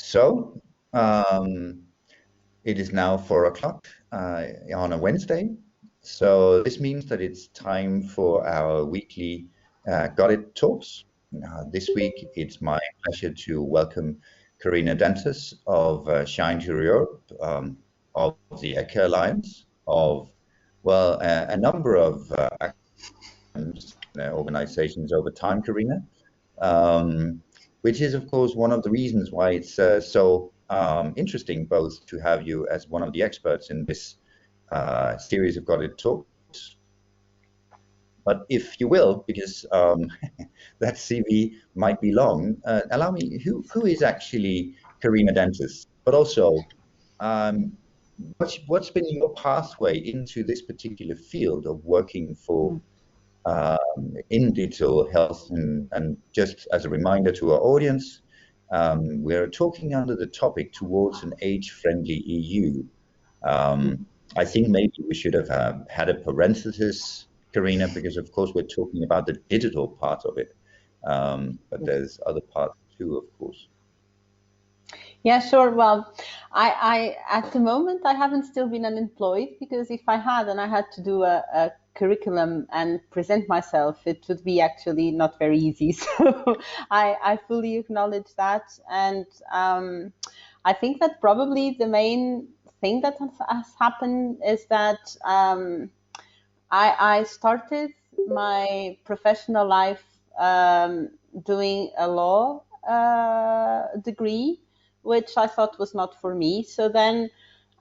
So um, it is now 4 o'clock on a Wednesday. So this means that it's time for our weekly Got-IT talks. This week, it's my pleasure to welcome Carina Dantas of SHINE to Europe, of the ECHA Alliance, of, well, a number of organizations over time, Carina, which is, of course, one of the reasons why it's so interesting both to have you as one of the experts in this series of Got-IT talks. But if you will, because that CV might be long, allow me, who is actually Carina Dantas? But also, what's been your pathway into this particular field of working for in digital health? And just as a reminder to our audience, we're talking under the topic towards an age-friendly EU. I think maybe we should have had a parenthesis, Carina, because of course we're talking about the digital part of it, but there's other parts too, of course. Yeah, sure. Well, I at the moment I haven't still been unemployed, because if I had and I had to do a curriculum and present myself, it would be actually not very easy. So I fully acknowledge that, and I think that probably the main thing that has happened is that I started my professional life doing a law degree, which I thought was not for me. So then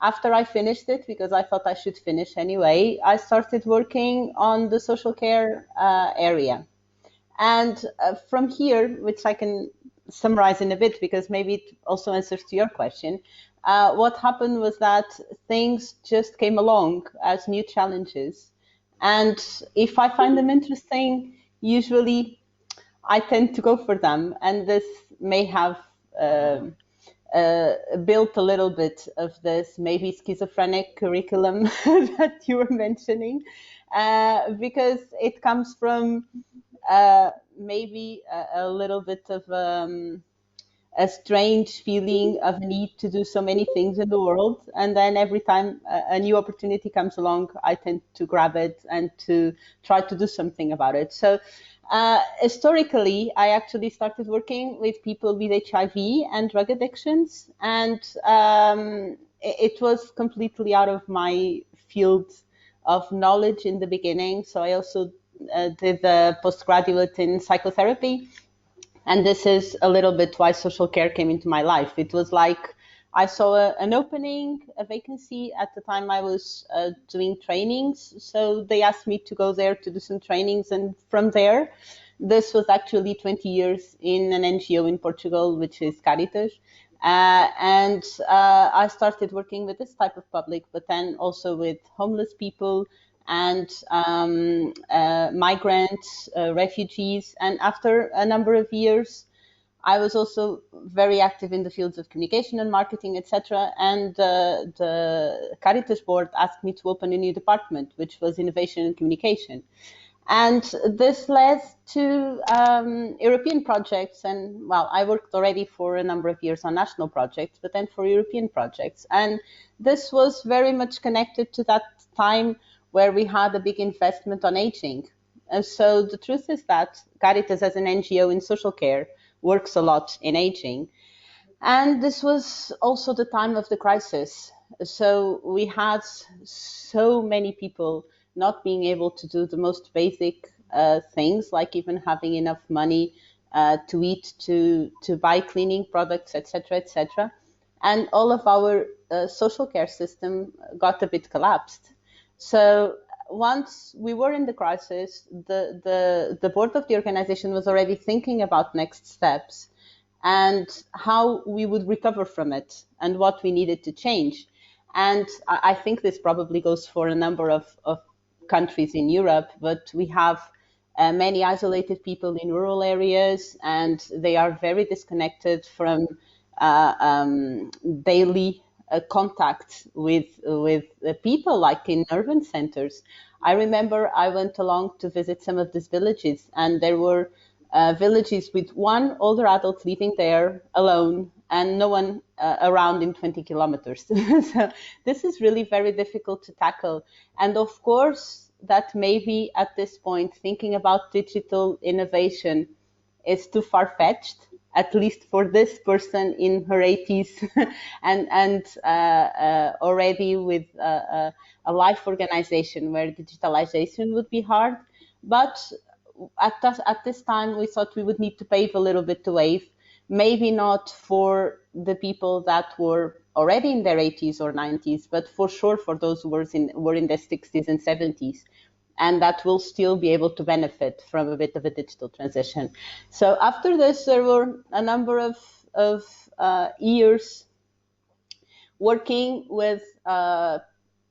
after I finished it, because I thought I should finish anyway, I started working on the social care area. And from here, which I can summarize in a bit, because maybe it also answers to your question, what happened was that things just came along as new challenges. And if I find them interesting, usually I tend to go for them. And this may have built a little bit of this maybe schizophrenic curriculum that you were mentioning, because it comes from maybe a little bit of a strange feeling of need to do so many things in the world. And then every time a new opportunity comes along, I tend to grab it and to try to do something about it. So historically, I actually started working with people with HIV and drug addictions, and it was completely out of my field of knowledge in the beginning. So I also did a postgraduate in psychotherapy, and this is a little bit why social care came into my life. It was like I saw an opening, a vacancy. At the time I was doing trainings, so they asked me to go there to do some trainings, and from there, this was actually 20 years in an NGO in Portugal, which is Caritas. And I started working with this type of public, but then also with homeless people and migrants, refugees. And after a number of years, I was also very active in the fields of communication and marketing, etc. And the Caritas board asked me to open a new department, which was innovation and communication. And this led to European projects. And well, I worked already for a number of years on national projects, but then for European projects. And this was very much connected to that time where we had a big investment on aging. And so the truth is that Caritas, as an NGO in social care, works a lot in aging. And this was also the time of the crisis. So we had so many people not being able to do the most basic things, like even having enough money to eat, to buy cleaning products, etc., etc. And all of our social care system got a bit collapsed. So once we were in the crisis, the board of the organization was already thinking about next steps and how we would recover from it and what we needed to change. And I think this probably goes for a number of countries in Europe, but we have many isolated people in rural areas, and they are very disconnected from daily contact with people, like in urban centers. I remember I went along to visit some of these villages, and there were villages with one older adult living there alone, and no one around in 20 kilometers. So this is really very difficult to tackle. And of course, that maybe at this point, thinking about digital innovation is too far-fetched, at least for this person in her 80s and already with a life organization where digitalization would be hard. But at this time, we thought we would need to pave a little bit the way, maybe not for the people that were already in their 80s or 90s, but for sure for those who were in their 60s and 70s, and that will still be able to benefit from a bit of a digital transition. So after this, there were a number of years working with,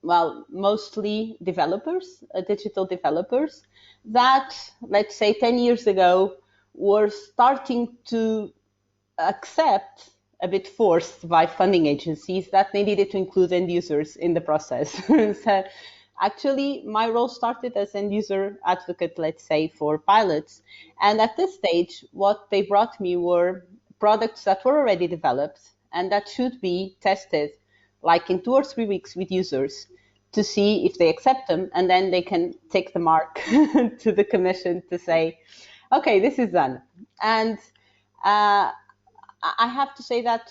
mostly developers, digital developers, that, let's say 10 years ago, were starting to accept, a bit forced by funding agencies, that they needed to include end users in the process. So actually, my role started as end user advocate, let's say, for pilots. And at this stage, what they brought me were products that were already developed and that should be tested like in 2 or 3 weeks with users to see if they accept them. And then they can take the mark to the commission to say, okay, this is done. And I have to say that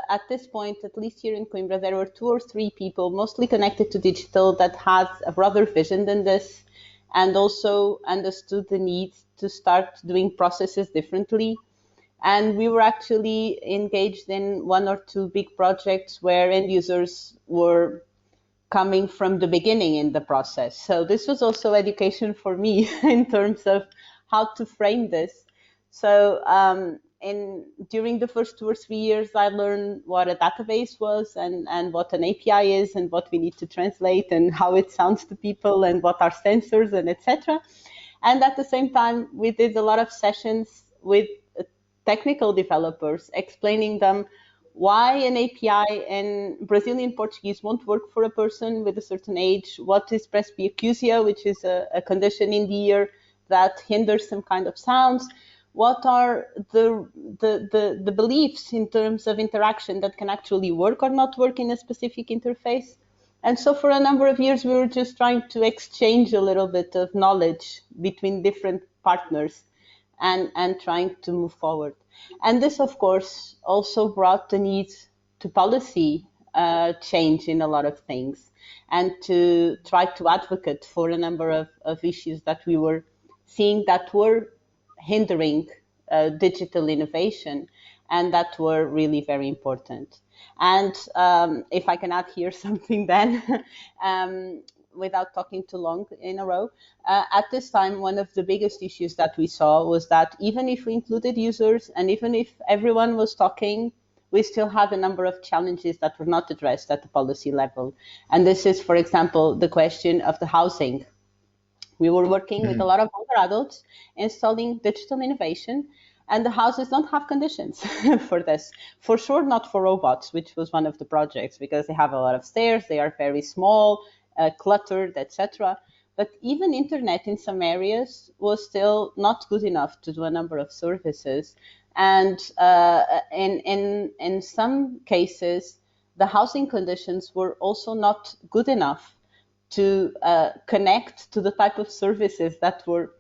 at this point, at least here in Coimbra, there were 2 or 3 people, mostly connected to digital, that had a broader vision than this, and also understood the need to start doing processes differently. And we were actually engaged in 1 or 2 big projects where end users were coming from the beginning in the process. So this was also education for me in terms of how to frame this. So during the first 2 or 3 years, I learned what a database was and what an API is and what we need to translate and how it sounds to people and what are sensors and etc. And at the same time, we did a lot of sessions with technical developers, explaining them why an API in Brazilian Portuguese won't work for a person with a certain age, what is presbyacusia, which is a condition in the ear that hinders some kind of sounds, what are the beliefs in terms of interaction that can actually work or not work in a specific interface. And so for a number of years, we were just trying to exchange a little bit of knowledge between different partners and trying to move forward. And this, of course, also brought the need to policy change in a lot of things and to try to advocate for a number of issues that we were seeing that were hindering digital innovation and that were really very important. And if I can add here something then, without talking too long in a row, at this time, one of the biggest issues that we saw was that even if we included users and even if everyone was talking, we still had a number of challenges that were not addressed at the policy level. And this is, for example, the question of the housing. We were working with a lot of older adults installing digital innovation, and the houses don't have conditions for this. For sure, not for robots, which was one of the projects, because they have a lot of stairs, they are very small, cluttered, etc. But even internet in some areas was still not good enough to do a number of services. And in some cases, the housing conditions were also not good enough to connect to the type of services that were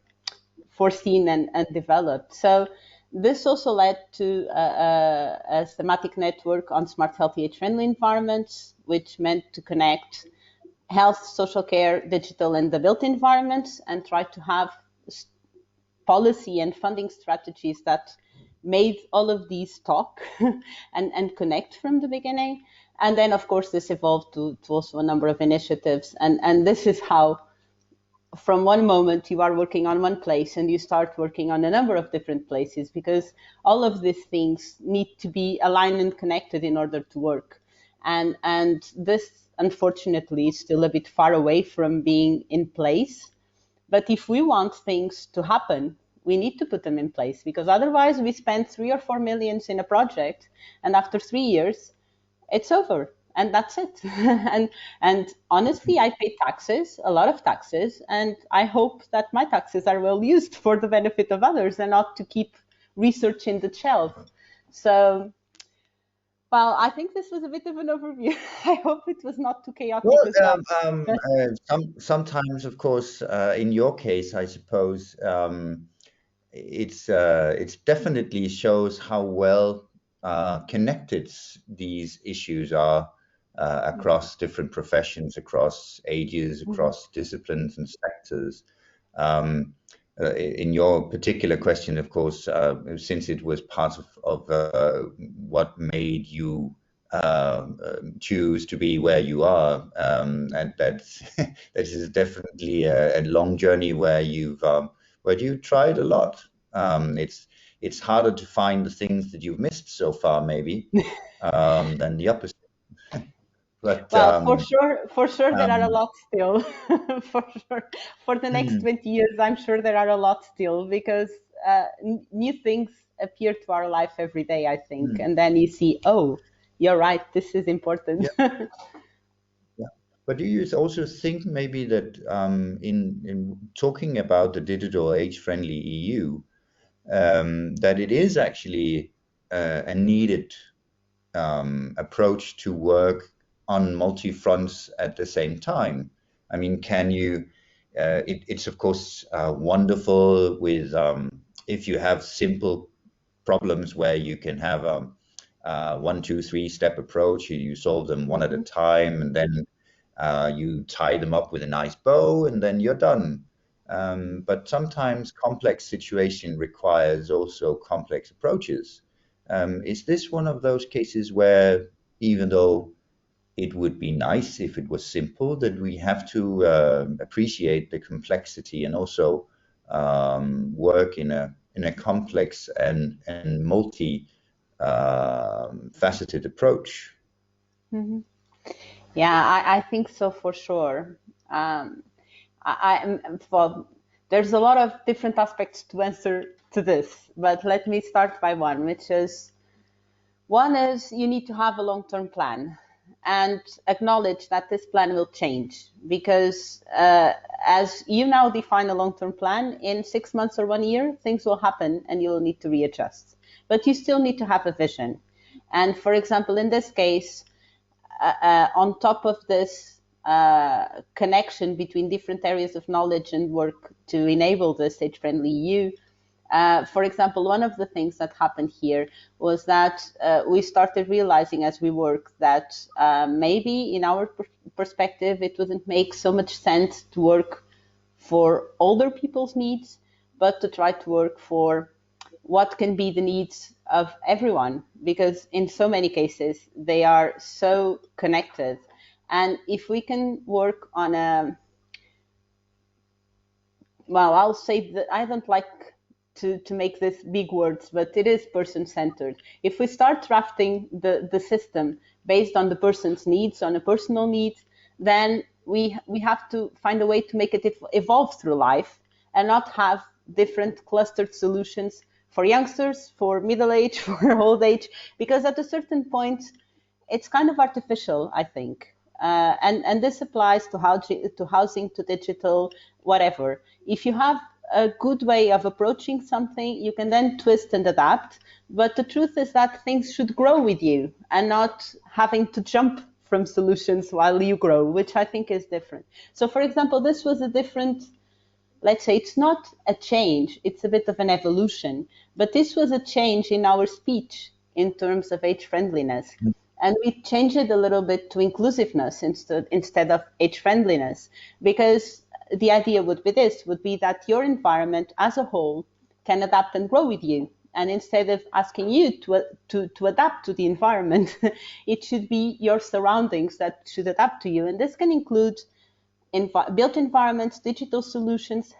foreseen and developed. So this also led to a thematic network on smart, healthy, age-friendly environments, which meant to connect health, social care, digital, and the built environments, and try to have policy and funding strategies that made all of these talk and connect from the beginning. And then, of course, this evolved to also a number of initiatives. And this is how, from one moment, you are working on one place and you start working on a number of different places, because all of these things need to be aligned and connected in order to work. And this, unfortunately, is still a bit far away from being in place. But if we want things to happen, we need to put them in place, because otherwise we spend 3 or 4 millions in a project, and after 3 years, it's over, and that's it. and honestly, I pay taxes, a lot of taxes, and I hope that my taxes are well used for the benefit of others and not to keep research in the shelf. So Well, I think this was a bit of an overview. I hope it was not too chaotic Well, as well. But sometimes, of course, in your case, I suppose it's definitely shows how well connected these issues are across different professions, across ages, Mhm. across disciplines and sectors. Um, in your particular question, of course, since it was part of what made you choose to be where you are, and that's that is definitely a long journey where you tried a lot. It's harder to find the things that you've missed so far, maybe, than the opposite. But Well, for sure, there are a um, lot still. For sure, for the next hmm, 20 years, I'm sure there are a lot still because new things appear to our life every day, I think. hmm, And then you see, oh, you're right, this is important. yeah, yeah. But do you also think maybe that in talking about the digital age-friendly EU, that it is actually a needed approach to work on multi fronts at the same time? I mean, can you? It's of course wonderful with if you have simple problems where you can have one, two, three step approach. You solve them one at a Mhm. time, and then you tie them up with a nice bow, and then you're done. But sometimes complex situation requires also complex approaches. Is this one of those cases where, even though it would be nice if it was simple, that we have to appreciate the complexity and also work in a complex and multi faceted approach? Mhm. Yeah, I think so for sure. Um, well, there's a lot of different aspects to answer to this, but let me start by one, which is one is you need to have a long-term plan and acknowledge that this plan will change because as you now define a long-term plan, in 6 months or 1 year, things will happen and you'll need to readjust. But you still need to have a vision. And for example, in this case, on top of this connection between different areas of knowledge and work to enable the age-friendly EU, for example, one of the things that happened here was that we started realizing as we worked that maybe in our perspective, it wouldn't make so much sense to work for older people's needs, but to try to work for what can be the needs of everyone, because in so many cases, they are so connected. And if we can work on a well, I'll say that I don't like to make this big words, but it is person centered. If we start drafting the system based on the person's needs, on a personal need, then we have to find a way to make it evolve through life and not have different clustered solutions for youngsters, for middle age, for old age, because at a certain point, it's kind of artificial, I think. And this applies to housing, to digital, whatever. If you have a good way of approaching something, you can then twist and adapt. But the truth is that things should grow with you and not having to jump from solutions while you grow, which I think is different. So, for example, this was a different, let's say it's not a change, it's a bit of an evolution, but this was a change in our speech in terms of age friendliness. And we changed it a little bit to inclusiveness instead of age friendliness, because the idea would be that your environment as a whole can adapt and grow with you. And instead of asking you to adapt to the environment, it should be your surroundings that should adapt to you. And this can include built environments, digital solutions,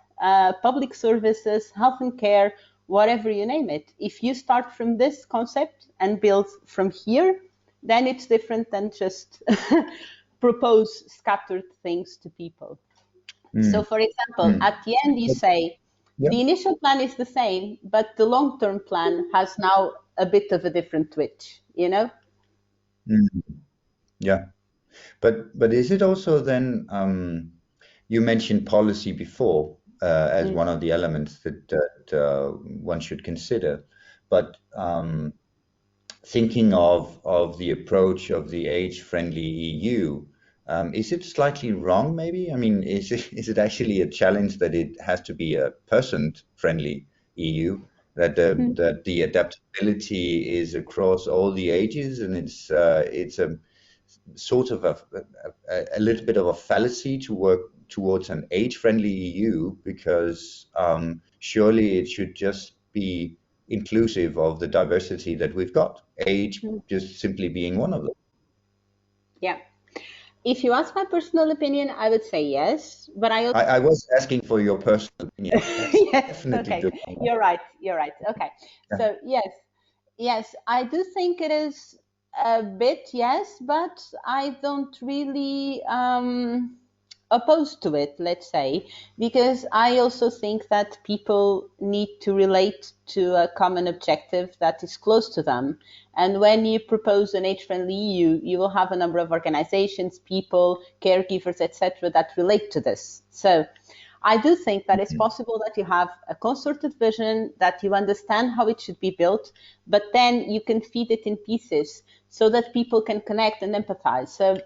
public services, health and care, whatever you name it. If you start from this concept and build from here, then it's different than just propose scattered things to people. So, Mm, for example, mm. at the end, you say Yeah. the initial plan is the same, but the long term plan has now a bit of a different twitch, you know? Mm, yeah. But is it also then you mentioned policy before as Mm. one of the elements that one should consider, but thinking of the approach of the age-friendly EU, is it slightly wrong, maybe? I mean, is it actually a challenge that it has to be a person-friendly EU, that the adaptability is across all the ages, and it's a sort of a little bit of a fallacy to work towards an age-friendly EU, because surely it should just be inclusive of the diversity that we've got, age just simply being one of them. Yeah. If you ask my personal opinion, I would say yes, but I was asking for your personal opinion. That's yes, definitely okay. good. You're right. You're right. Okay. Yeah. So yes, I do think it is a bit, yes, but I don't really opposed to it, let's say, because I also think that people need to relate to a common objective that is close to them. And when you propose an age-friendly EU, you will have a number of organizations, people, caregivers, etc., that relate to this. So I do think that it's possible that you have a concerted vision, that you understand how it should be built, but then you can feed it in pieces so that people can connect and empathize. So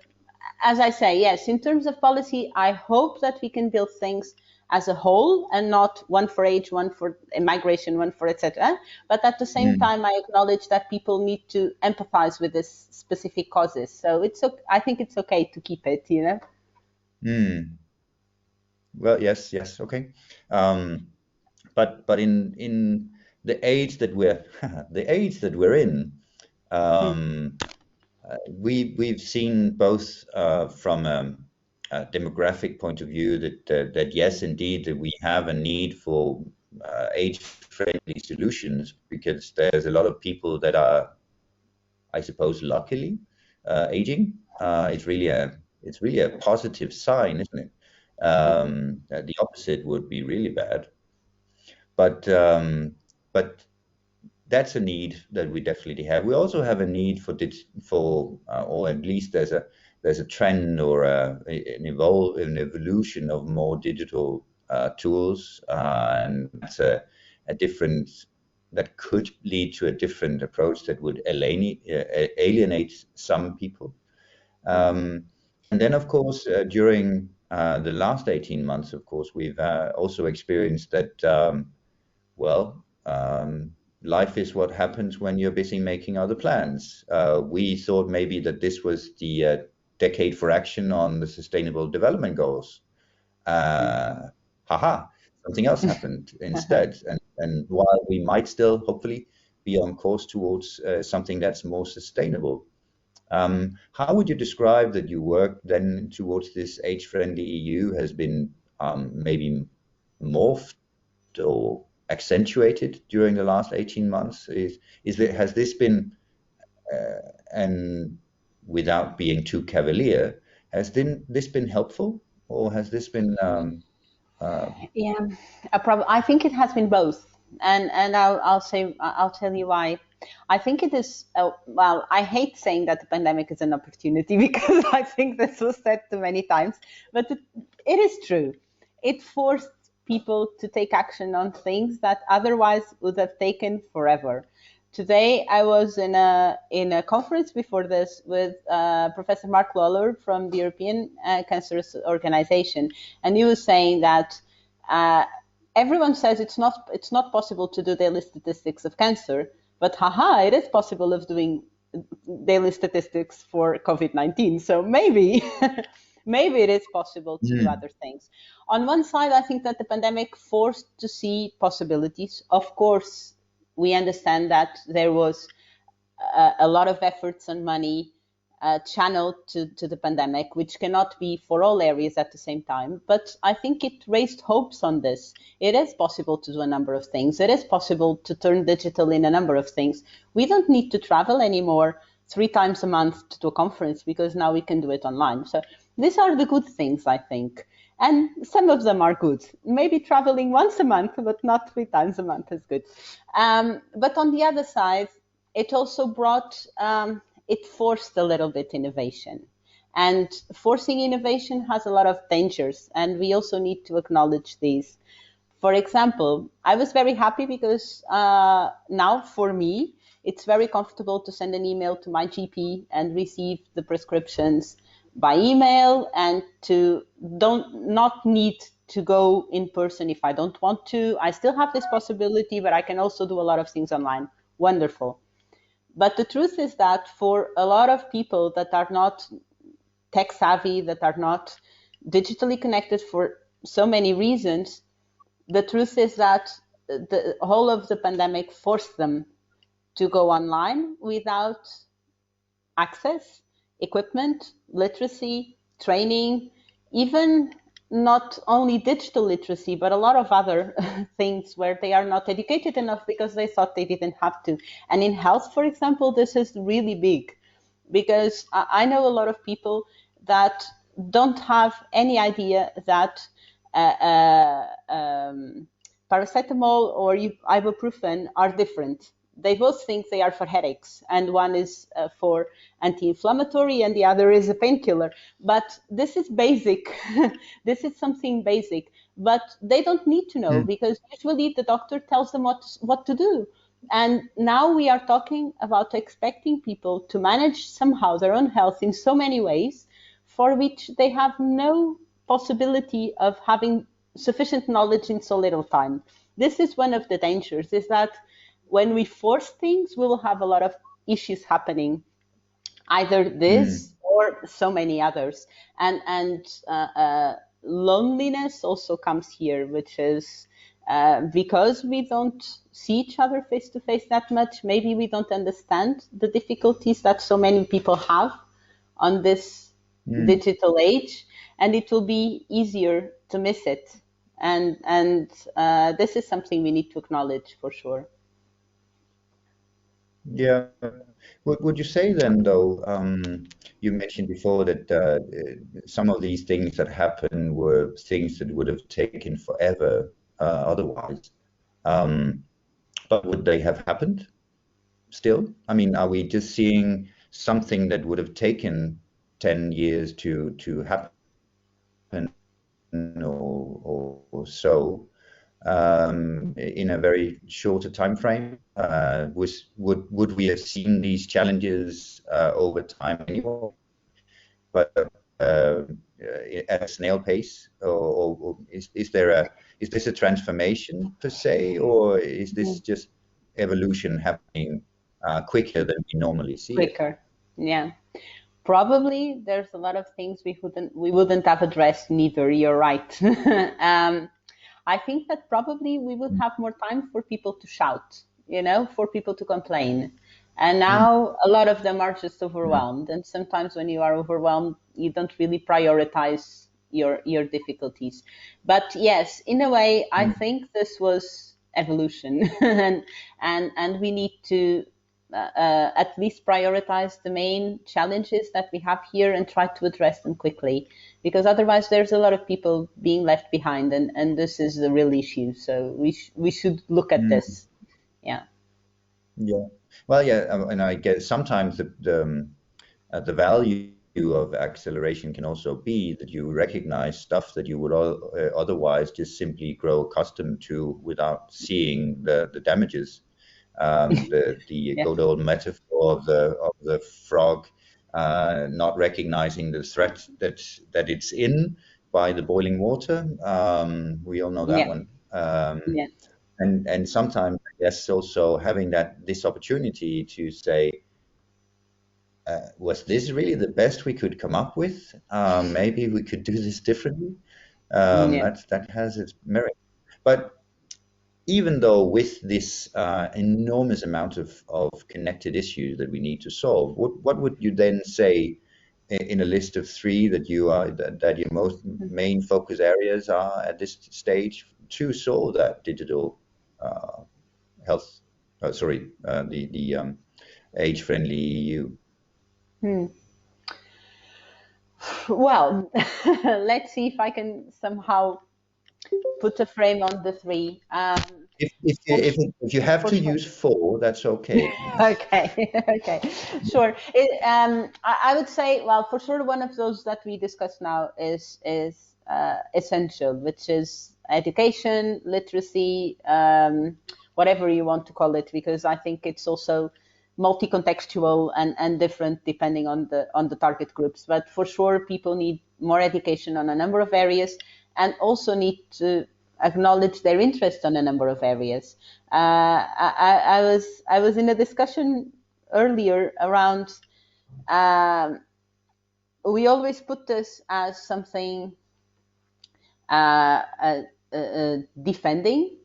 as I say, yes, in terms of policy, I hope that we can build things as a whole and not one for age, one for migration, one for etc. But at the same time, I acknowledge that people need to empathize with this specific causes. So I think it's okay to keep it, you know. Well, yes, okay. But in the age that we're the age that we're in, we've seen both from a demographic point of view that yes, indeed, that we have a need for age-friendly solutions, because there's a lot of people that are, I suppose, luckily aging. It's really a positive sign, isn't it? The opposite would be really bad. But that's a need that we definitely have. We also have a need or at least there's a trend or an evolution of more digital tools, and that's a different that could lead to a different approach that would alienate some people. And then, of course, during the last 18 months, of course, we've also experienced that. Well, life is what happens when you're busy making other plans. We thought maybe that this was the decade for action on the Sustainable Development Goals. Something else happened instead. And while we might still, hopefully, be on course towards something that's more sustainable, how would you describe that your work then towards this age-friendly EU has been maybe morphed or accentuated during the last 18 months? Has this been, and without being too cavalier, this been helpful, or has this been Yeah, I think it has been both, and I'll tell you why. I think it is. Well, I hate saying that the pandemic is an opportunity because I think this was said too many times, but it is true. It forced people to take action on things that otherwise would have taken forever. Today, I was in a conference before this with Professor Mark Lawler from the European Cancer Organization, and he was saying that everyone says it's not possible to do daily statistics of cancer, but it is possible of doing daily statistics for COVID-19. So maybe maybe it is possible to do other things. On one side, I think that the pandemic forced to see possibilities. Of course, we understand that there was a lot of efforts and money channeled to the pandemic, which cannot be for all areas at the same time. But I think it raised hopes on this. It is possible to do a number of things. It is possible to turn digital in a number of things. We don't need to travel anymore 3 times a month to do a conference, because now we can do it online. So these are the good things, I think. And some of them are good. Maybe traveling once a month, but not 3 times a month is good. But on the other side, it also it forced a little bit innovation. And forcing innovation has a lot of dangers, and we also need to acknowledge these. For example, I was very happy because now for me, it's very comfortable to send an email to my GP and receive the prescriptions by email, and to not need to go in person if I don't want to. I still have this possibility, but I can also do a lot of things online. Wonderful. But the truth is that for a lot of people that are not tech savvy, that are not digitally connected for so many reasons, the truth is that the whole of the pandemic forced them to go online without access, equipment, literacy, training, even not only digital literacy, but a lot of other things where they are not educated enough because they thought they didn't have to. And in health, for example, this is really big, because I know a lot of people that don't have any idea that paracetamol or ibuprofen are different. They both think they are for headaches, and one is for anti-inflammatory and the other is a painkiller. But this is basic. This is something basic. But they don't need to know, because usually the doctor tells them what to do. And now we are talking about expecting people to manage somehow their own health in so many ways for which they have no possibility of having sufficient knowledge in so little time. This is one of the dangers, is that when we force things, we will have a lot of issues happening, either this or so many others. And loneliness also comes here, which is because we don't see each other face to face that much. Maybe we don't understand the difficulties that so many people have on this digital age, and it will be easier to miss it. And this is something we need to acknowledge for sure. Yeah. Would you say then, though, you mentioned before that some of these things that happen were things that would have taken forever otherwise. But would they have happened still? I mean, are we just seeing something that would have taken 10 years to happen or so in a very shorter time frame? Would we have seen these challenges over time anyway, but at a snail pace, or is this a transformation per se, or is this just evolution happening quicker than we normally see it? Quicker, yeah. Probably there's a lot of things we wouldn't have addressed neither. You're right. I think that probably we would have more time for people to shout, for people to complain. And now a lot of them are just overwhelmed. And sometimes when you are overwhelmed, you don't really prioritize your difficulties. But yes, in a way, I think this was evolution, and we need to at least prioritize the main challenges that we have here and try to address them quickly, because otherwise there's a lot of people being left behind, and this is the real issue. So we should look at this. Yeah. Well, yeah, and I guess sometimes the value of acceleration can also be that you recognize stuff that you would otherwise just simply grow accustomed to without seeing the damages. The Yeah. good old metaphor of the frog not recognizing the threat that it's in by the boiling water. We all know that one. Yeah. And sometimes, I guess, also having this opportunity to say, was this really the best we could come up with? Maybe we could do this differently. That has its merit. But even though with this enormous amount of connected issues that we need to solve, what would you then say in a list of three that your most main focus areas are at this stage to solve that digital health? The age-friendly EU. Well, let's see if I can somehow put a frame on the three. If you have to use four, that's okay. Okay, sure. I would say, well, for sure, one of those that we discussed now is essential, which is education, literacy, whatever you want to call it, because I think it's also multi-contextual and different depending on the target groups. But for sure, people need more education on a number of areas, and also need to acknowledge their interest on a number of areas. I was in a discussion earlier around. We always put this as something defending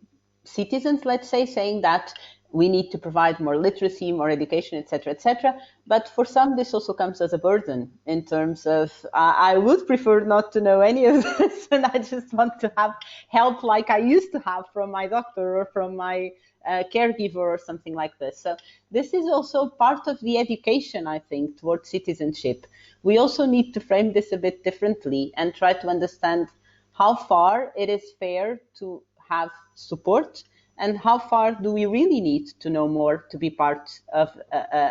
citizens, let's say, saying that we need to provide more literacy, more education, etc., etc. But for some, this also comes as a burden in terms of, I would prefer not to know any of this, and I just want to have help like I used to have from my doctor or from my caregiver or something like this. So this is also part of the education, I think, towards citizenship. We also need to frame this a bit differently and try to understand how far it is fair to have support, and how far do we really need to know more to be part of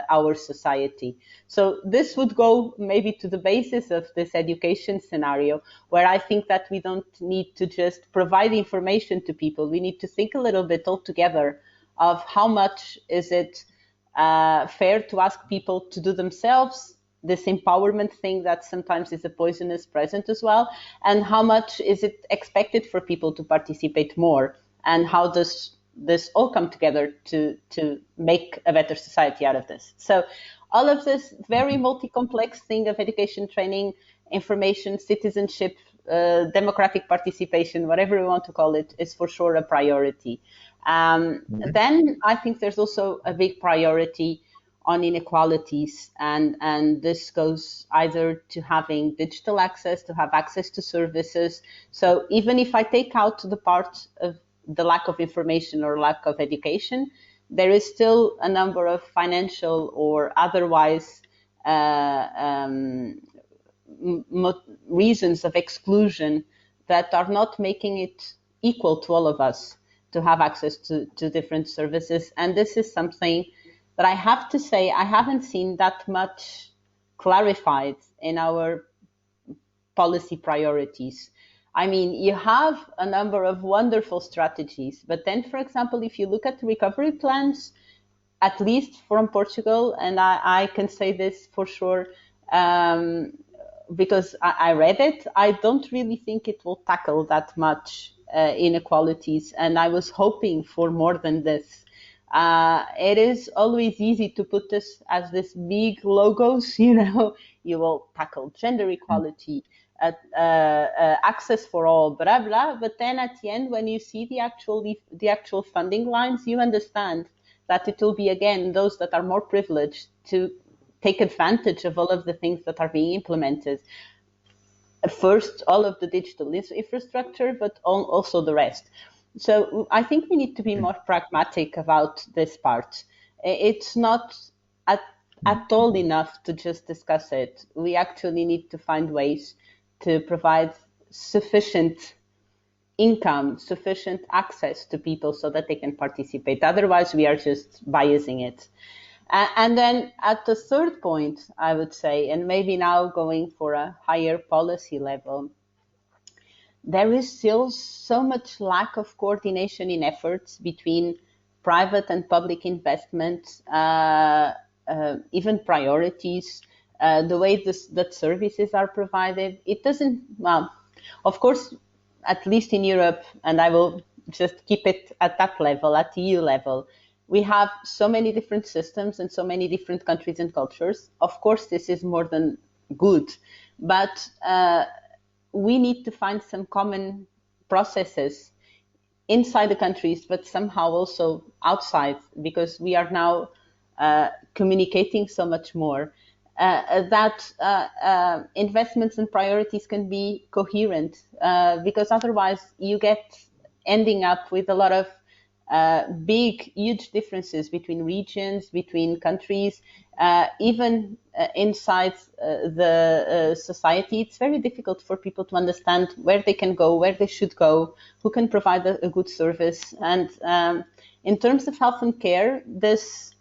our society. So this would go maybe to the basis of this education scenario, where I think that we don't need to just provide information to people. We need to think a little bit altogether of how much is it fair to ask people to do themselves, this empowerment thing that sometimes is a poisonous present as well, and how much is it expected for people to participate more, and how does this all come together to make a better society out of this. So all of this very multi-complex thing of education, training, information, citizenship, democratic participation, whatever we want to call it, is for sure a priority. Then I think there's also a big priority on inequalities, and this goes either to having digital access, to have access to services. So even if I take out the part of the lack of information or lack of education, there is still a number of financial or otherwise reasons of exclusion that are not making it equal to all of us to have access to different services. And this is something that I have to say I haven't seen that much clarified in our policy priorities. I mean, you have a number of wonderful strategies, but then, for example, if you look at recovery plans, at least from Portugal, and I can say this for sure, because I read it, I don't really think it will tackle that much inequalities, and I was hoping for more than this. It is always easy to put this as this big logos, you will tackle gender equality, access for all, blah, blah. But then at the end, when you see the actual funding lines, you understand that it will be, again, those that are more privileged to take advantage of all of the things that are being implemented. First, all of the digital infrastructure, but also the rest. So I think we need to be more pragmatic about this part. It's not at all enough to just discuss it. We actually need to find ways to provide sufficient income, sufficient access to people so that they can participate. Otherwise, we are just biasing it. And then at the third point, I would say, and maybe now going for a higher policy level, there is still so much lack of coordination in efforts between private and public investment, even priorities, the way that services are provided. It doesn't, well, of course, at least in Europe, and I will just keep it at that level, at EU level, we have so many different systems and so many different countries and cultures. Of course, this is more than good, but we need to find some common processes inside the countries, but somehow also outside, because we are now communicating so much more, that investments and priorities can be coherent, because otherwise you get ending up with a lot of big, huge differences between regions, between countries, even inside the society. It's very difficult for people to understand where they can go, where they should go, who can provide a good service. And in terms of health and care, this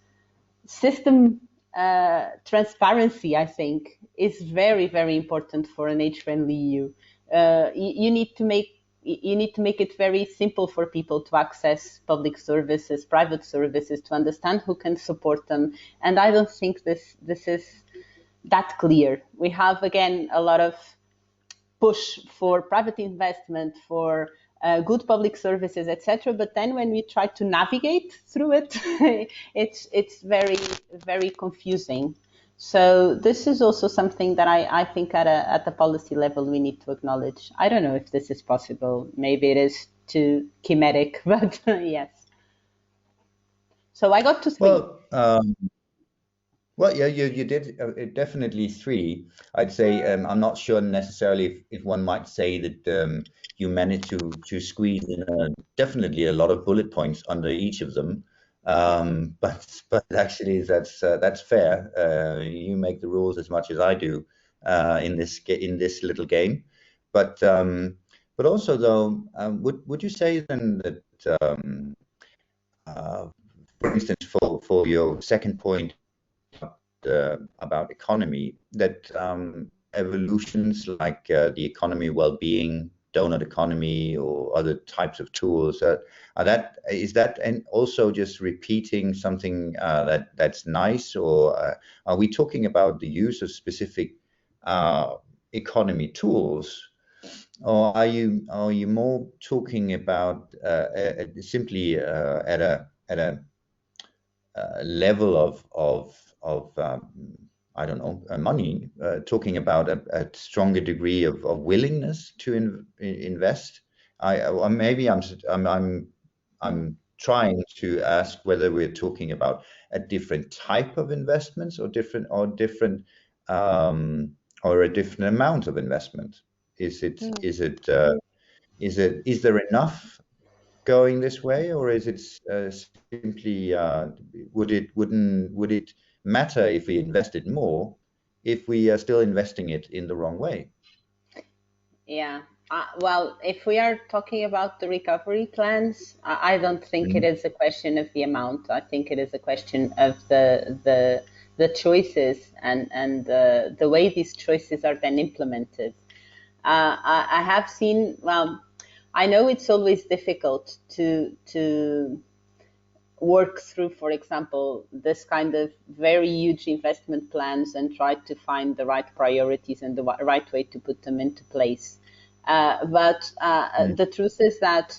system transparency, I think, is very, very important for an age-friendly EU. You need to make you need to make it very simple for people to access public services, private services, to understand who can support them. And I don't think this is that clear. We have, again, a lot of push for private investment, for good public services, etc. But then when we try to navigate through it, it's very, very confusing. So this is also something that I think at the policy level we need to acknowledge. I don't know if this is possible. Maybe it is too chimeric, but yes. So I got to 3. Well, yeah, you did definitely 3. I'd say I'm not sure necessarily if one might say that you managed to squeeze in definitely a lot of bullet points under each of them. But actually that's fair. You make the rules as much as I do in this little game. But also though, would you say then that for instance for your second point about economy, that evolutions like the economy well-being, donut economy, or other types of tools, is that and also just repeating something that's nice, or are we talking about the use of specific economy tools? Or are you more talking about simply at a level of I don't know, money, talking about a stronger degree of willingness to invest? Or maybe I'm trying to ask whether we're talking about a different type of investments, or or a different amount of investment. Is there enough going this way, or is it simply would it matter if we invested more if we are still investing it in the wrong way? Yeah. Well, if we are talking about the recovery plans, I don't think it is a question of the amount. I think it is a question of the choices and the way these choices are then implemented. I have seen. Well, I know it's always difficult to work through, for example, this kind of very huge investment plans and try to find the right priorities and the right way to put them into place. But the truth is that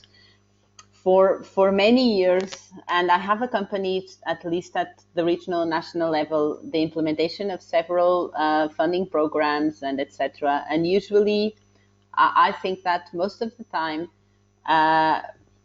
for many years, and I have accompanied, at least at the regional and national level, the implementation of several funding programs and etc. And usually, I think that most of the time,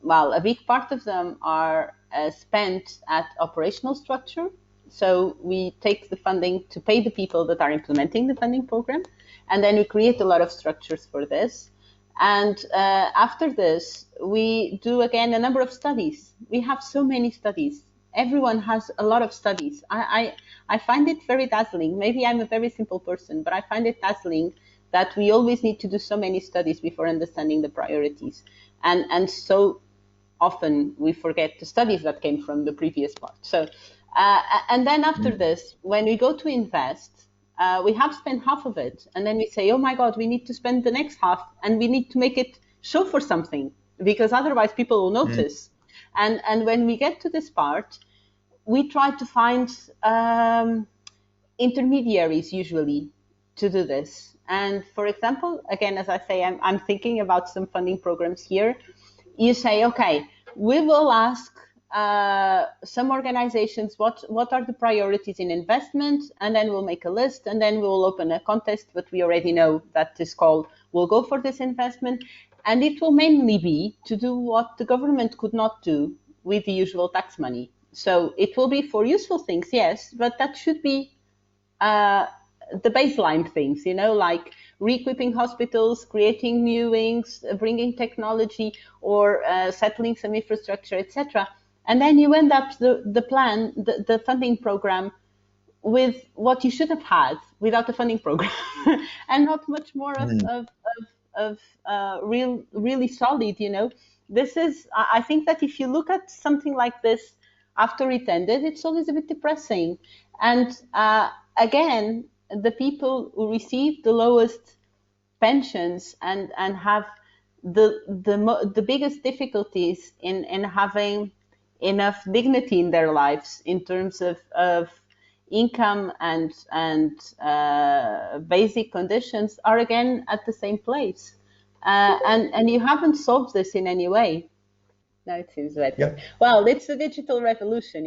well, a big part of them are spent at operational structure. So we take the funding to pay the people that are implementing the funding program, and then we create a lot of structures for this. And after this, we do, again, a number of studies. We have so many studies. Everyone has a lot of studies. I find it very dazzling. Maybe I'm a very simple person, but I find it dazzling that we always need to do so many studies before understanding the priorities. And so often we forget the studies that came from the previous part. So, and then after this, when we go to invest, we have spent half of it, and then we say, oh my God, we need to spend the next half, and we need to make it show for something, because otherwise people will notice. And when we get to this part, we try to find intermediaries usually to do this. And for example, again, as I say, I'm thinking about some funding programs here. You say, okay, we will ask some organizations what are the priorities in investment, and then we'll make a list, and then we'll open a contest, but we already know that is called we'll go for this investment, and it will mainly be to do what the government could not do with the usual tax money. So it will be for useful things, yes, but that should be the baseline things, like re-equipping hospitals, creating new wings, bringing technology, or settling some infrastructure, etc. And then you end up the funding program with what you should have had without the funding program, and not much more of really solid. This is, I think that if you look at something like this after it ended, it's always a bit depressing. And again, the people who receive the lowest pensions and have the biggest difficulties in having enough dignity in their lives in terms of income and basic conditions are again at the same place, and you haven't solved this in any way. Now it seems better. Yeah. Well, it's the digital revolution,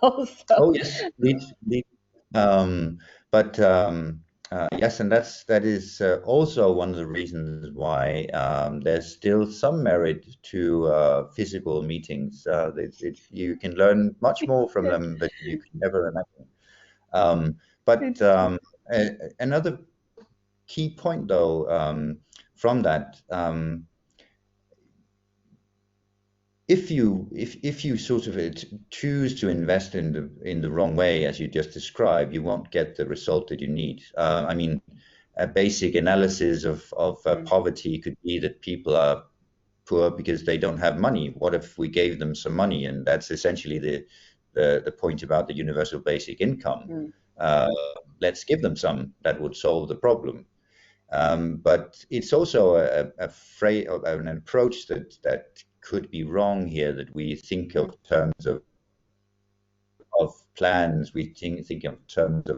also. Oh yes, indeed. Um, but yes, and that is also one of the reasons why there's still some merit to physical meetings. You can learn much more from them than you can ever imagine. But It's true. another key point, though, from that. If you sort of choose to invest in the wrong way, as you just described, you won't get the result that you need. I mean, a basic analysis of poverty could be that people are poor because they don't have money. What if we gave them some money? And that's essentially the point about the universal basic income. Uh, let's give them some. That would solve the problem. But it's also an approach that could be wrong here, that we think of terms of plans, we think of terms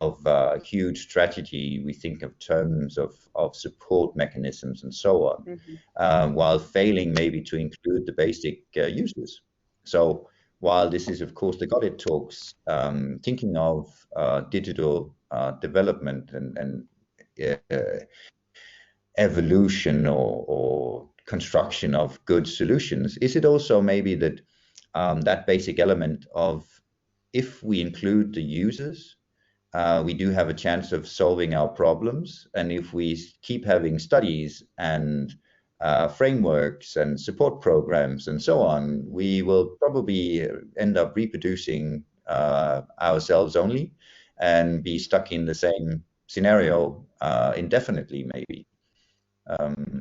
of huge strategy, we think of terms of support mechanisms and so on, while failing maybe to include the basic uses. So while this is, of course, the Got-IT talks, thinking of digital development and uh, evolution or construction of good solutions, is it also maybe that that basic element of, if we include the users, we do have a chance of solving our problems, and if we keep having studies and frameworks and support programs and so on, we will probably end up reproducing ourselves only and be stuck in the same scenario indefinitely, maybe. Um,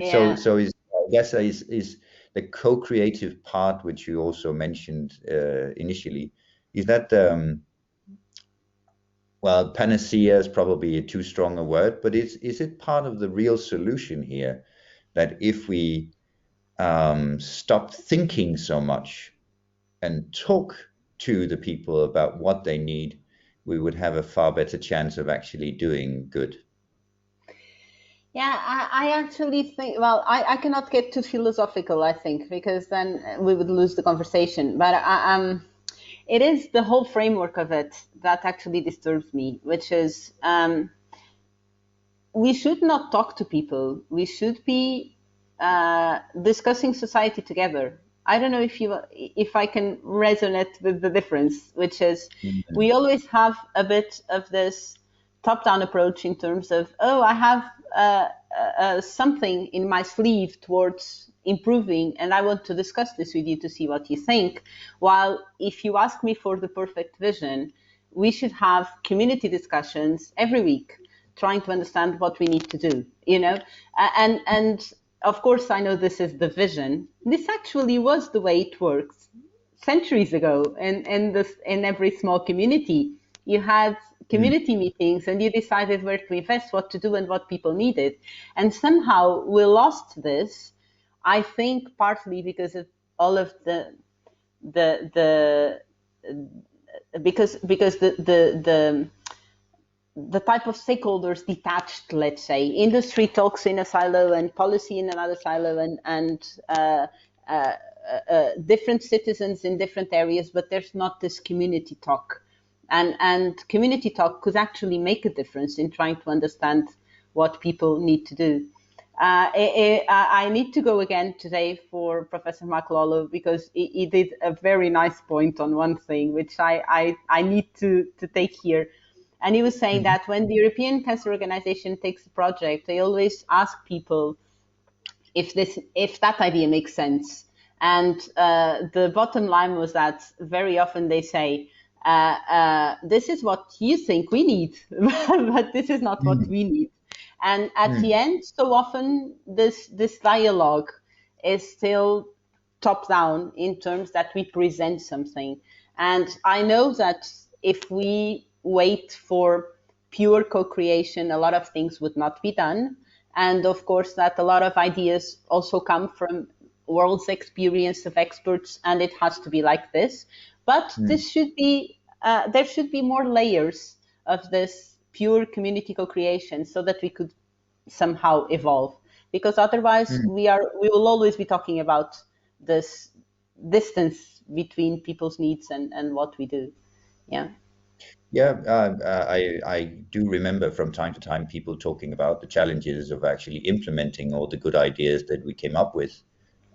so, Yeah. I guess is the co-creative part, which you also mentioned initially, is that well, panacea is probably too strong a word, but is it part of the real solution here? That if we stop thinking so much and talk to the people about what they need, we would have a far better chance of actually doing good. Yeah, I actually think, well, I cannot get too philosophical, I think, because then we would lose the conversation. But it is the whole framework of it that actually disturbs me, which is we should not talk to people. We should be discussing society together. I don't know if I can resonate with the difference, which is Mhm. we always have a bit of this top-down approach in terms of, oh, I have something in my sleeve towards improving, and I want to discuss this with you to see what you think. While if you ask me for the perfect vision, we should have community discussions every week, trying to understand what we need to do, and of course, I know this is the vision. This actually was the way it works centuries ago in every small community. You had Mm. community meetings and you decided where to invest, what to do, and what people needed. And somehow we lost this, I think partly because of all of the because the type of stakeholders detached, let's say. Industry talks in a silo and policy in another silo, and different citizens in different areas, but there's not this community talk. And community talk could actually make a difference in trying to understand what people need to do. I need to go again today for Professor McLaughlin because he did a very nice point on one thing, which I need to take here. And he was saying Mhm. that when the European Cancer Organization takes a project, they always ask people if that idea makes sense. And the bottom line was that very often they say, this is what you think we need, but this is not what Mm. we need. And at the Mm. end, so often this dialogue is still top down in terms that we present something. And I know that if we wait for pure co-creation, a lot of things would not be done. And of course, that a lot of ideas also come from world's experience of experts, and it has to be like this. But this should be, there should be more layers of this pure community co-creation so that we could somehow evolve. Because otherwise, we will always be talking about this distance between people's needs and what we do. Yeah. Yeah, I do remember from time to time people talking about the challenges of actually implementing all the good ideas that we came up with,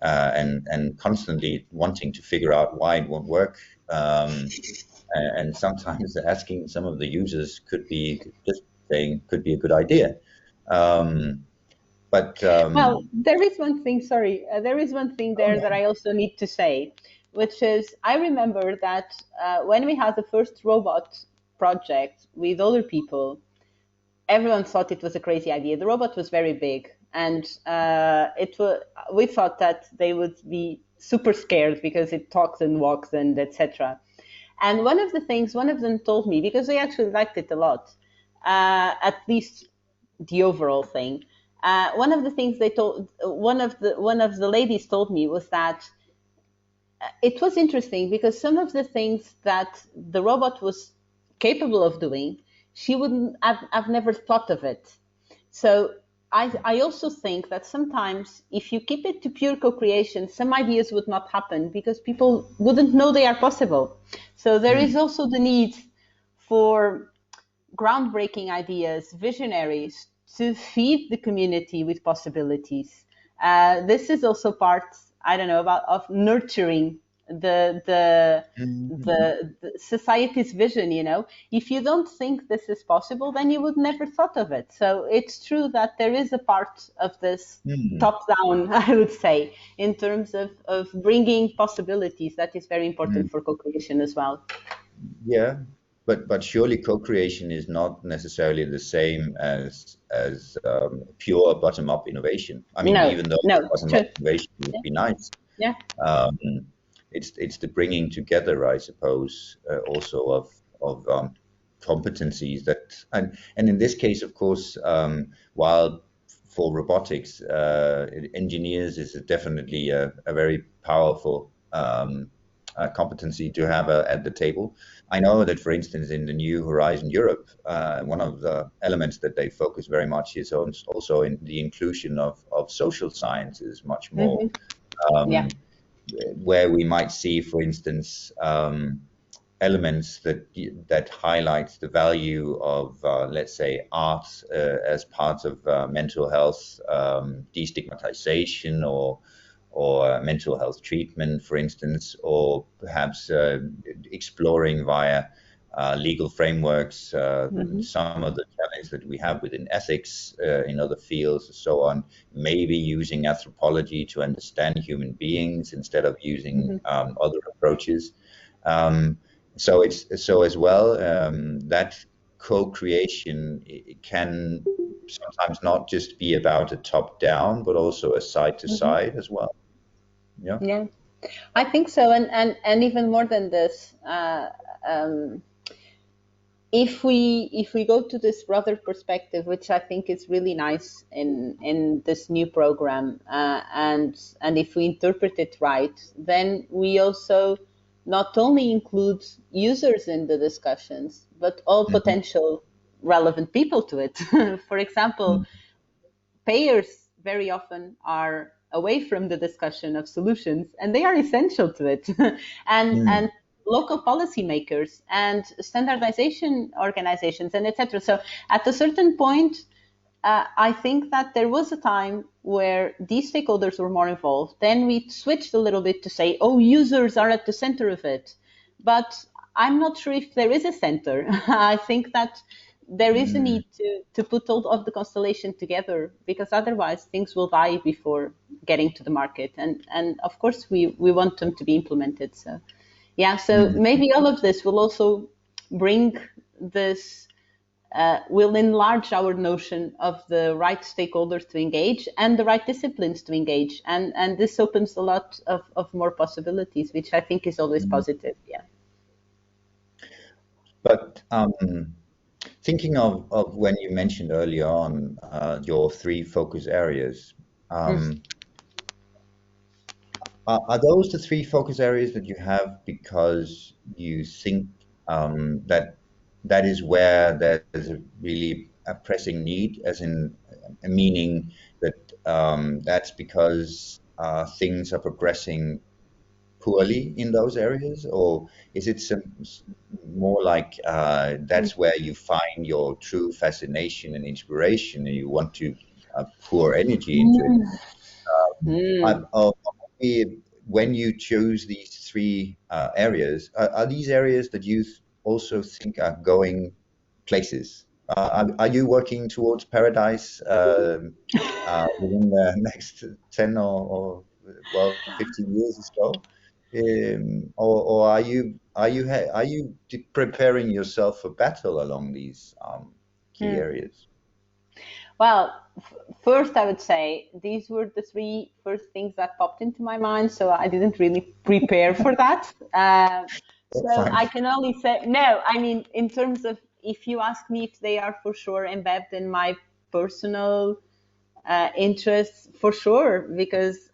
and constantly wanting to figure out why it won't work. And sometimes asking some of the users could be just saying could be a good idea. But Well, there is one thing, sorry, there is one thing oh there that I also need to say, which is I remember that when we had the first robot project with other people, everyone thought it was a crazy idea. The robot was very big, and we thought that they would be super scared because it talks and walks and etc. And one of the things one of them told me, because they actually liked it a lot, at least the overall thing. One of the things they told one of the ladies told me was that it was interesting because some of the things that the robot was capable of doing, she wouldn't have never thought of it. So I also think that sometimes if you keep it to pure co-creation, some ideas would not happen because people wouldn't know they are possible. So there is also the need for groundbreaking ideas, visionaries, to feed the community with possibilities. This is also part, I don't know, about of nurturing the society's vision. You know, if you don't think this is possible, then you would never thought of it. So it's true that there is a part of this top down, I would say, in terms of bringing possibilities that is very important for co-creation as well. Yeah, but surely co-creation is not necessarily the same as pure bottom-up innovation. I mean, No, even though no, bottom-up true. innovation would be nice, Yeah. um, it's the bringing together, I suppose, also of competencies that, and in this case, of course, while for robotics, engineers is definitely a very powerful competency to have at the table. I know that, for instance, in the New Horizon Europe, one of the elements that they focus very much is on also in the inclusion of social sciences much more, Yeah. where we might see, for instance, elements that highlight the value of, let's say, art as part of mental health destigmatization or mental health treatment, for instance, or perhaps exploring via legal frameworks some of the challenges that we have within ethics in other fields and so on, maybe using anthropology to understand human beings instead of using other approaches. So as well, that co-creation can sometimes not just be about a top-down, but also a side-to-side as well. Yeah. Yeah, I think so, and even more than this, um, if we go to this broader perspective, which I think is really nice in this new program, and if we interpret it right, then we also not only include users in the discussions, but all Mhm. potential relevant people to it. For example, payers very often are away from the discussion of solutions, and they are essential to it. And local policymakers and standardization organizations and etc. So at a certain point, I think that there was a time where these stakeholders were more involved. Then we switched a little bit to say, oh, users are at the center of it. But I'm not sure if there is a center. I think that there is a need to put all of the constellation together, because otherwise things will die before getting to the market. And of course, we want them to be implemented. So, yeah, so maybe all of this will also bring this will enlarge our notion of the right stakeholders to engage and the right disciplines to engage. And this opens a lot of more possibilities, which I think is always positive. Yeah. But thinking of when you mentioned earlier on your three focus areas, um, are those the three focus areas that you have because you think that that is where there's a really a pressing need, as in meaning that that's because things are progressing poorly in those areas, or is it more like that's where you find your true fascination and inspiration, and you want to pour energy into it? Or maybe when you choose these three areas, are these areas that you also think are going places? Are you working towards paradise within the next 10 or well, 15 years or so? Or are you preparing yourself for battle along these key areas? Well, first I would say these were the three first things that popped into my mind, so I didn't really prepare for that. Oh, So fine. I can only say no. I mean, in terms of if you ask me if they are for sure embedded in my personal interests, for sure, because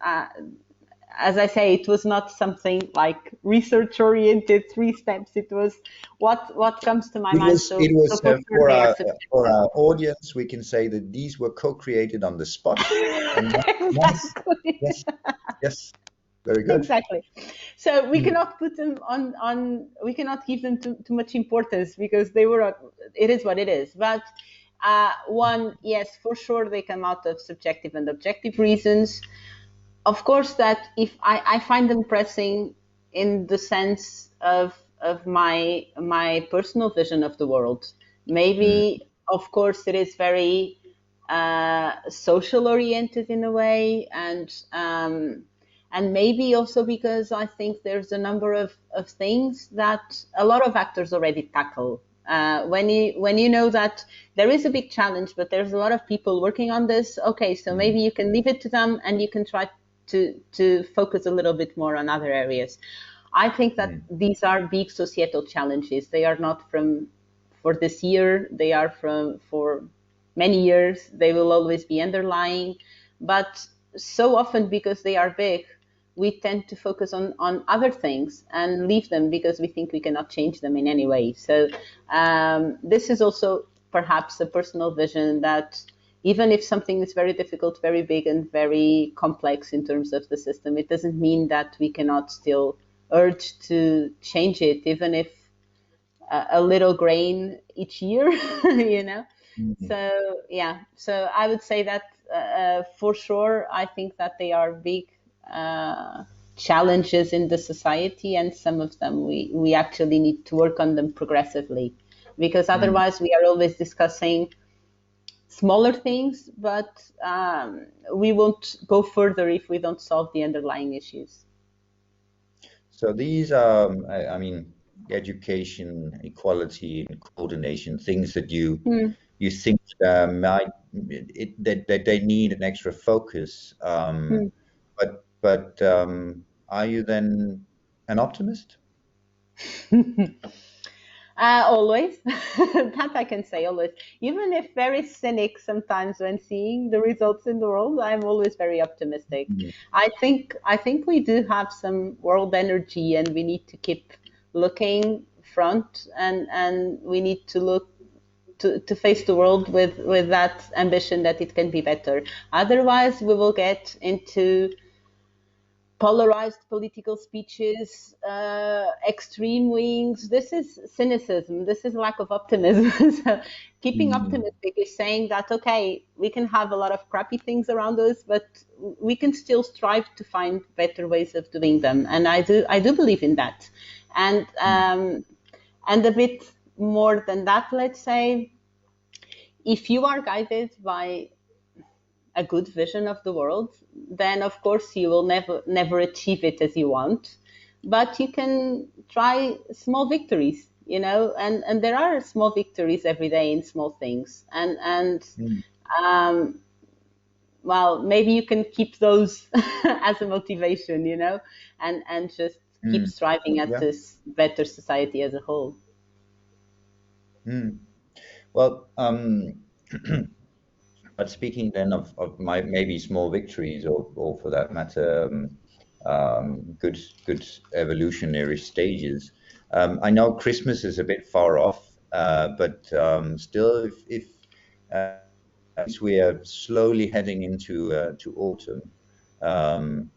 as I say, it was not something like research oriented, three steps. It was what comes to my mind. So, It was for sure they are for subjective. our audience. We can say that these were co-created on the spot, and nice. Exactly. Yes, yes, very good. Exactly. So we Mm, cannot put them on we cannot give them too much importance because they were it is what it is. But one, yes, for sure they come out of subjective and objective reasons. Of course, that if I find them pressing in the sense of my personal vision of the world. mm, Maybe, of course, it is very social oriented in a way, and maybe also because I think there's a number of things that a lot of actors already tackle. When you know that there is a big challenge, but there's a lot of people working on this. Okay, so maybe mm, you can leave it to them, and you can try to focus a little bit more on other areas. I think that mm, these are big societal challenges. They are not from for this year. They are from for many years. They will always be underlying, but so often because they are big, we tend to focus on other things and leave them because we think we cannot change them in any way. So this is also perhaps a personal vision that even if something is very difficult, very big, and very complex in terms of the system, it doesn't mean that we cannot still urge to change it, even if a little grain each year, you know. mm. So yeah, so I would say that for sure, I think that they are big uh, challenges in the society, and some of them we actually need to work on them progressively, because Mm. otherwise we are always discussing smaller things, but we won't go further if we don't solve the underlying issues. So these I mean, education, equality, and coordination, things that Hmm. you think might that they need an extra focus. But are you then an optimist? Always, that I can say always. Even if very cynic sometimes when seeing the results in the world, I'm always very optimistic. Mm, I think we do have some world energy, and we need to keep looking front, and we need to look to face the world with that ambition that it can be better. Otherwise, we will get into polarized political speeches, extreme wings. This is cynicism. This is lack of optimism. So keeping mm, optimistic is saying that, okay, we can have a lot of crappy things around us, but we can still strive to find better ways of doing them. And I do believe in that. And, mm, um, and a bit more than that, let's say, if you are guided by a good vision of the world, then of course you will never achieve it as you want, but you can try small victories, and there are small victories every day in small things, and mm, um, well, maybe you can keep those as a motivation, and just keep mm. striving at Yeah. this better society as a whole. Mm. Well, but speaking then of my maybe small victories, or for that matter, good evolutionary stages. I know Christmas is a bit far off, but still, if as we are slowly heading into to autumn, um,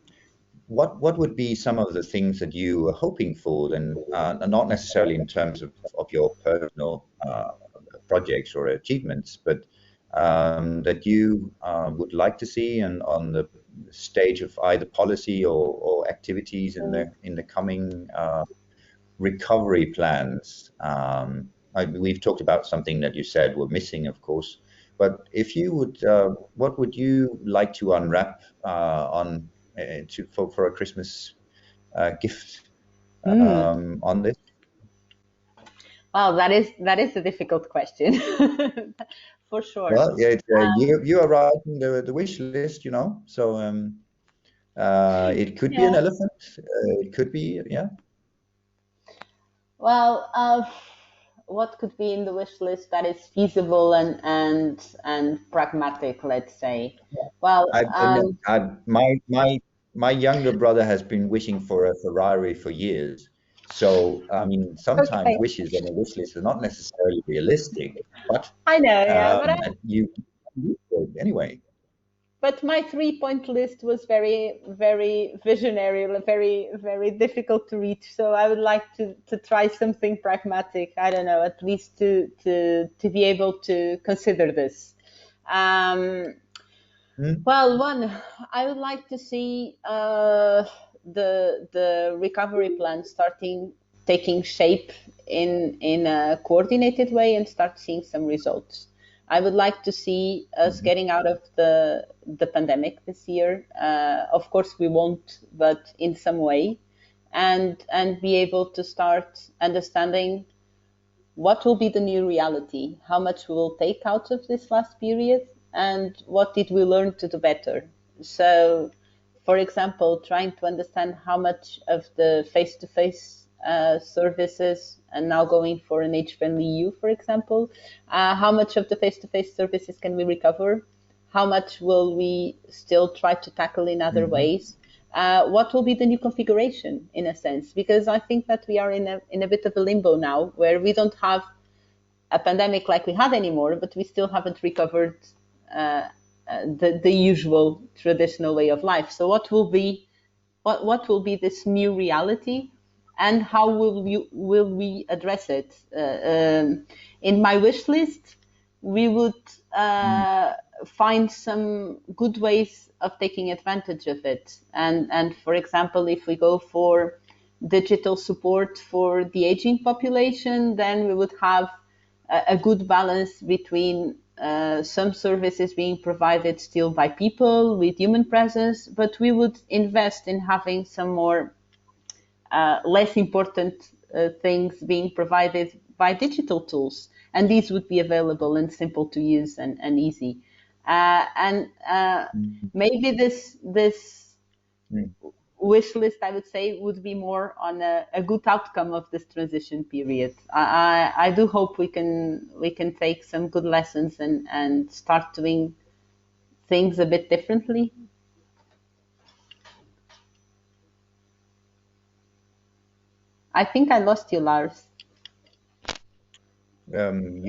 what would be some of the things that you are hoping for then, not necessarily in terms of your personal projects or achievements, but that you would like to see and on the stage of either policy or activities in the coming recovery plans? We've talked about something that you said were missing, of course, but if you would, what would you like to unwrap on for a Christmas gift Mm. on this? Well, that is a difficult question, for sure. Well, yeah, you are writing the wish list, you know, so it could be an Yeah. elephant, it could be, yeah. Well, what could be in the wish list that is feasible and pragmatic, let's say? Well, My younger brother has been wishing for a Ferrari for years. So, I mean, sometimes okay, wishes on a wish list are not necessarily realistic, but I know, yeah, you anyway. but my 3 point list was very, very visionary, very, very difficult to reach. So I would like to try something pragmatic. I don't know, at least to be able to consider this. Um, Hmm? Well, one, I would like to see the recovery plan starting taking shape in a coordinated way and start seeing some results. I would like to see us Mhm. getting out of the pandemic this year. Of course, we won't, but in some way, and be able to start understanding what will be the new reality, how much we will take out of this last period, and what did we learn to do better. So, for example, trying to understand how much of the face-to-face services, and now going for an age-friendly EU, for example, how much of the face-to-face services can we recover? How much will we still try to tackle in other Mhm. ways? What will be the new configuration in a sense? Because I think that we are in a bit of a limbo now where we don't have a pandemic like we had anymore, but we still haven't recovered uh, the usual traditional way of life. So what will be this new reality, and how will we address it? In my wish list, we would find some good ways of taking advantage of it. And for example, if we go for digital support for the aging population, then we would have a good balance between some services being provided still by people with human presence, but we would invest in having some more less important things being provided by digital tools. And these would be available and simple to use and easy. And Mhm. maybe this Mhm. wish list, I would say, would be more on a good outcome of this transition period. I do hope we can take some good lessons and start doing things a bit differently. I think I lost you, Lars. Using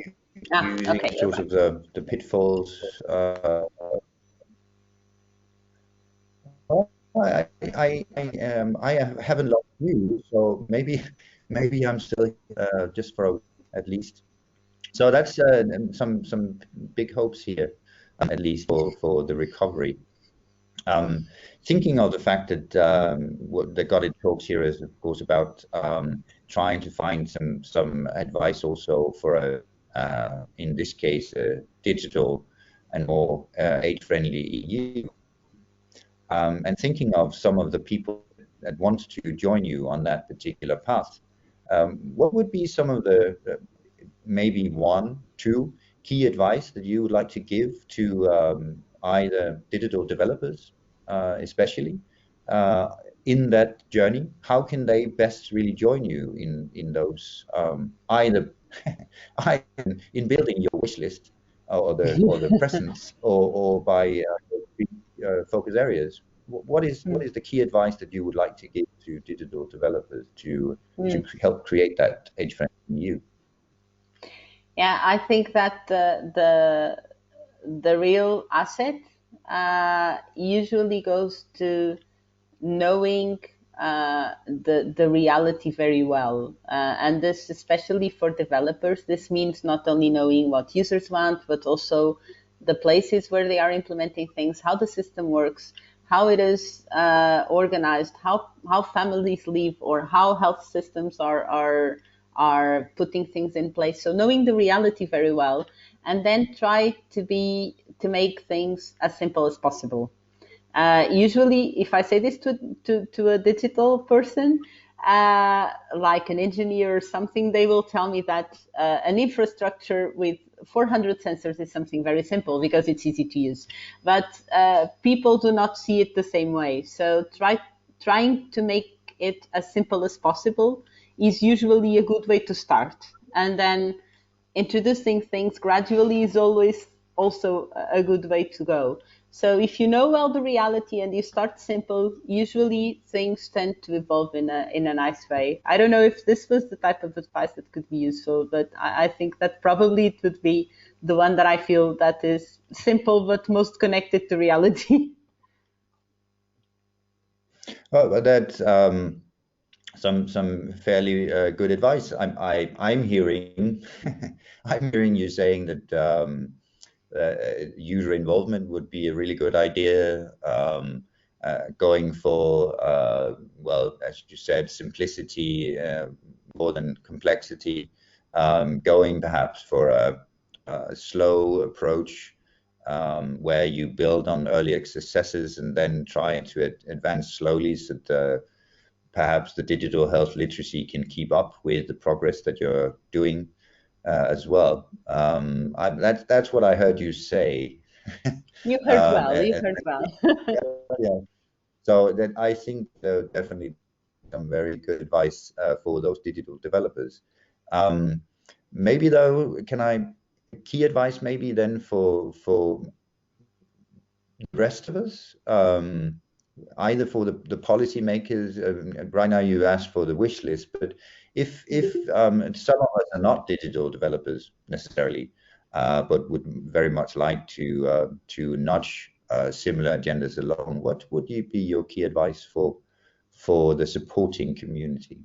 Okay, you're sort back. of the pitfalls. I haven't lost you, so maybe I'm still just for at least. So that's some big hopes here, at least for the recovery. Um, Thinking of the fact that what the Got It talks here is, of course, about trying to find some advice also for a in this case a digital and more age-friendly EU, and thinking of some of the people that want to join you on that particular path. What would be some of the maybe one, two key advice that you would like to give to either digital developers, especially, in that journey? How can they best really join you in those either either in building your wish list or the presence or by focus areas? What is the key advice that you would like to give to digital developers to help create that age friendly you? Yeah, I think that the real asset usually goes to knowing the reality very well, and this especially for developers. This means not only knowing what users want, but also the places where they are implementing things, how the system works, how it is organized, how families live, or how health systems are putting things in place. So knowing the reality very well, and then try to make things as simple as possible. Usually, if I say this to a digital person, like an engineer or something, they will tell me that an infrastructure with 400 sensors is something very simple because it's easy to use. But people do not see it the same way. So trying to make it as simple as possible is usually a good way to start. And then introducing things gradually is always also a good way to go. So if you know well the reality and you start simple, usually things tend to evolve in a nice way. I don't know if this was the type of advice that could be useful, but I think that probably it would be the one that I feel that is simple but most connected to reality. Oh, but that's some fairly good advice. I'm hearing I'm hearing you saying that user involvement would be a really good idea. Going for well, as you said, simplicity more than complexity. Going perhaps for a slow approach where you build on earlier successes and then try to advance slowly so that perhaps the digital health literacy can keep up with the progress that you're doing as well. That's what I heard you say. You heard um, well, you and, heard well. yeah, yeah. So that I think definitely some very good advice for those digital developers. Um, maybe though, can I key advice maybe then for the rest of us? Either for the policymakers. Right now, you asked for the wish list, but if some of us are not digital developers necessarily, but would very much like to nudge similar agendas along, what would you be your key advice for the supporting community?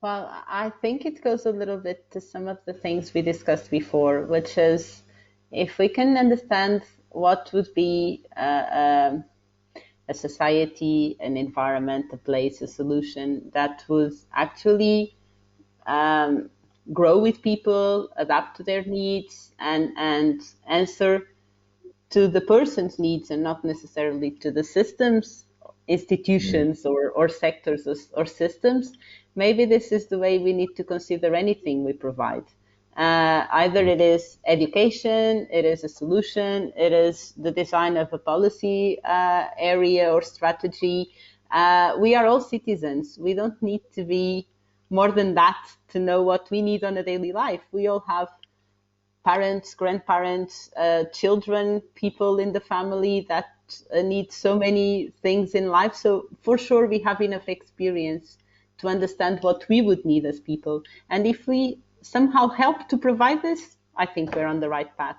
Well, I think it goes a little bit to some of the things we discussed before, which is if we can understand what would be a society, an environment, a place, a solution that would actually um, grow with people, adapt to their needs, and answer to the person's needs and not necessarily to the systems, Mm. institutions, or sectors or systems, maybe this is the way we need to consider anything we provide. Either it is education, it is a solution, it is the design of a policy area or strategy. We are all citizens. We don't need to be more than that to know what we need on a daily life. We all have parents, grandparents, children, people in the family that need so many things in life. So for sure, we have enough experience to understand what we would need as people. And if we somehow help to provide this, I think we're on the right path.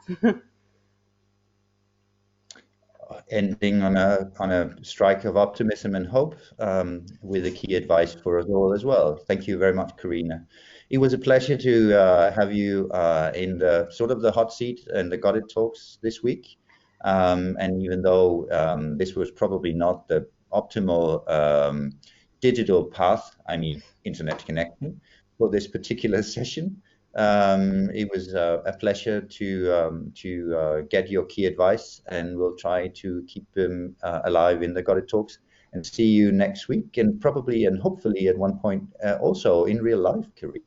Ending on a strike of optimism and hope, with a key advice for us all as well. Thank you very much, Carina. It was a pleasure to have you in the sort of the hot seat and the Got It talks this week. And even though this was probably not the optimal digital path, I mean internet connection, for this particular session, it was a pleasure to get your key advice, and we'll try to keep them alive in the Got It Talks. And see you next week, and probably and hopefully at one point also in real life, Karina.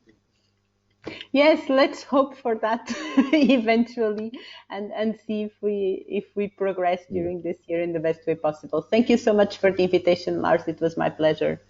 Yes, let's hope for that eventually, and see if we progress during this year in the best way possible. Thank you so much for the invitation, Lars. It was my pleasure.